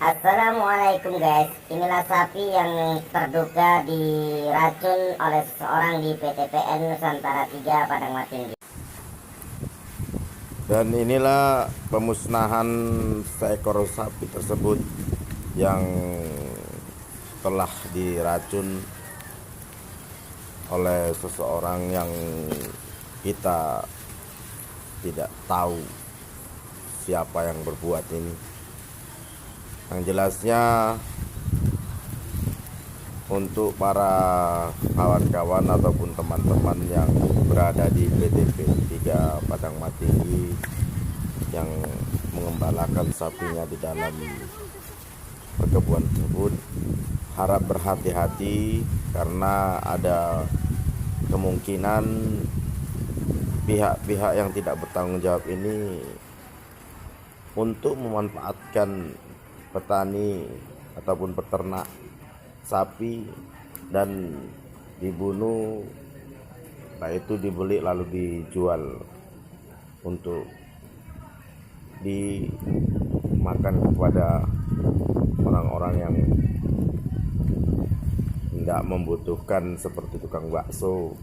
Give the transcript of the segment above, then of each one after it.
Assalamualaikum guys, inilah sapi yang terduga diracun oleh seseorang di PTPN Nusantara 3 Padang Matinggi. Dan inilah pemusnahan seekor sapi tersebut yang telah diracun oleh seseorang yang kita tidak tahu siapa yang berbuat ini. Yang jelasnya untuk para kawan-kawan ataupun teman-teman yang berada di PTP 3 Padang Matinggi yang mengembalakan sapinya di dalam perkebunan tersebut, harap berhati-hati karena ada kemungkinan pihak-pihak yang tidak bertanggung jawab ini untuk memanfaatkan petani ataupun peternak sapi dan dibunuh, baik itu dibeli lalu dijual untuk dimakan kepada orang-orang yang tidak membutuhkan, seperti tukang bakso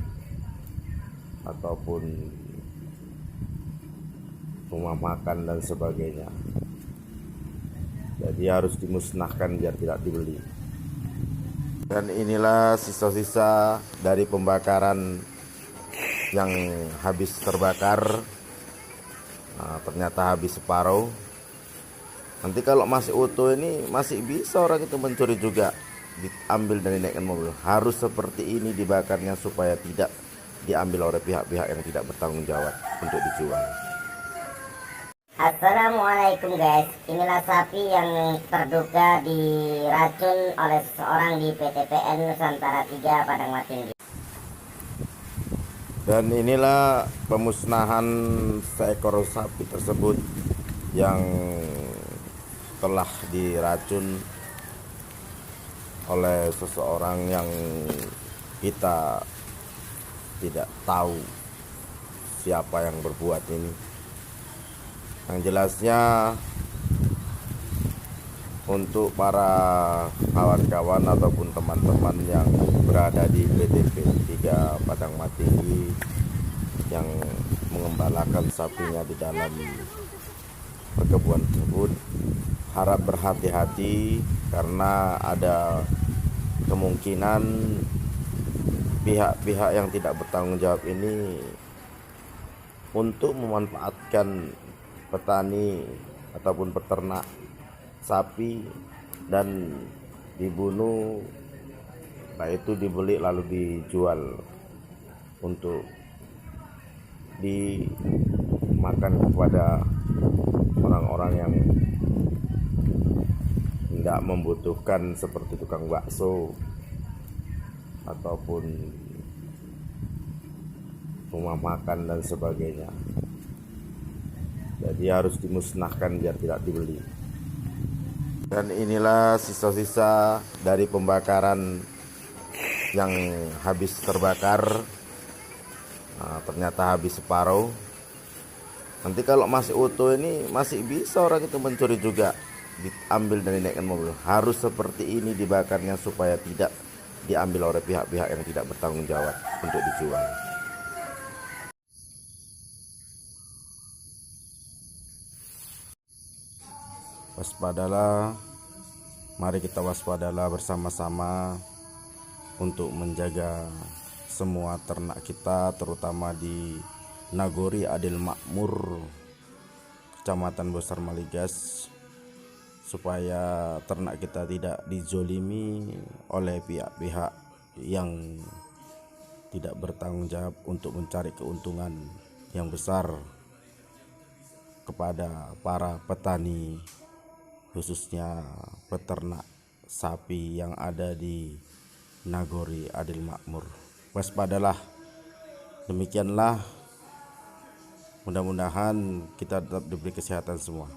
ataupun rumah makan dan sebagainya. Jadi harus dimusnahkan biar tidak dibeli. Dan inilah sisa-sisa dari pembakaran yang habis terbakar. Nah, ternyata habis separuh. Nanti kalau masih utuh ini masih bisa orang itu mencuri juga, diambil dan dinaikkan mobil. Harus seperti ini dibakarnya supaya tidak diambil oleh pihak-pihak yang tidak bertanggung jawab untuk dijual. Assalamualaikum guys, inilah sapi yang terduga diracun oleh seseorang di PTPN Nusantara 3 Padang Matinggi. Dan inilah pemusnahan seekor sapi tersebut yang telah diracun oleh seseorang yang kita tidak tahu siapa yang berbuat ini. Yang jelasnya untuk para kawan-kawan ataupun teman-teman yang berada di PTP 3 Padang Matinggi yang mengembalakan sapinya di dalam perkebunan tersebut, harap berhati-hati karena ada kemungkinan pihak-pihak yang tidak bertanggung jawab ini untuk memanfaatkan petani ataupun peternak sapi dan dibunuh, baik itu dibeli lalu dijual untuk dimakan kepada orang-orang yang tidak membutuhkan, seperti tukang bakso ataupun rumah makan dan sebagainya. Jadi harus dimusnahkan biar tidak dibeli. Dan inilah sisa-sisa dari pembakaran yang habis terbakar. Nah, ternyata habis separuh. Nanti kalau masih utuh ini masih bisa orang itu mencuri juga, diambil dan dinaikkan mobil. Harus seperti ini dibakarnya supaya tidak diambil oleh pihak-pihak yang tidak bertanggung jawab untuk dijual. Waspadalah, mari kita waspadalah bersama-sama untuk menjaga semua ternak kita, terutama di Nagori Adil Makmur, Kecamatan Besar Maligas, supaya ternak kita tidak dizolimi oleh pihak-pihak yang tidak bertanggung jawab untuk mencari keuntungan yang besar kepada para petani, khususnya peternak sapi yang ada di Nagori Adil Makmur. Waspadalah. Demikianlah, mudah-mudahan kita tetap diberi kesehatan semua.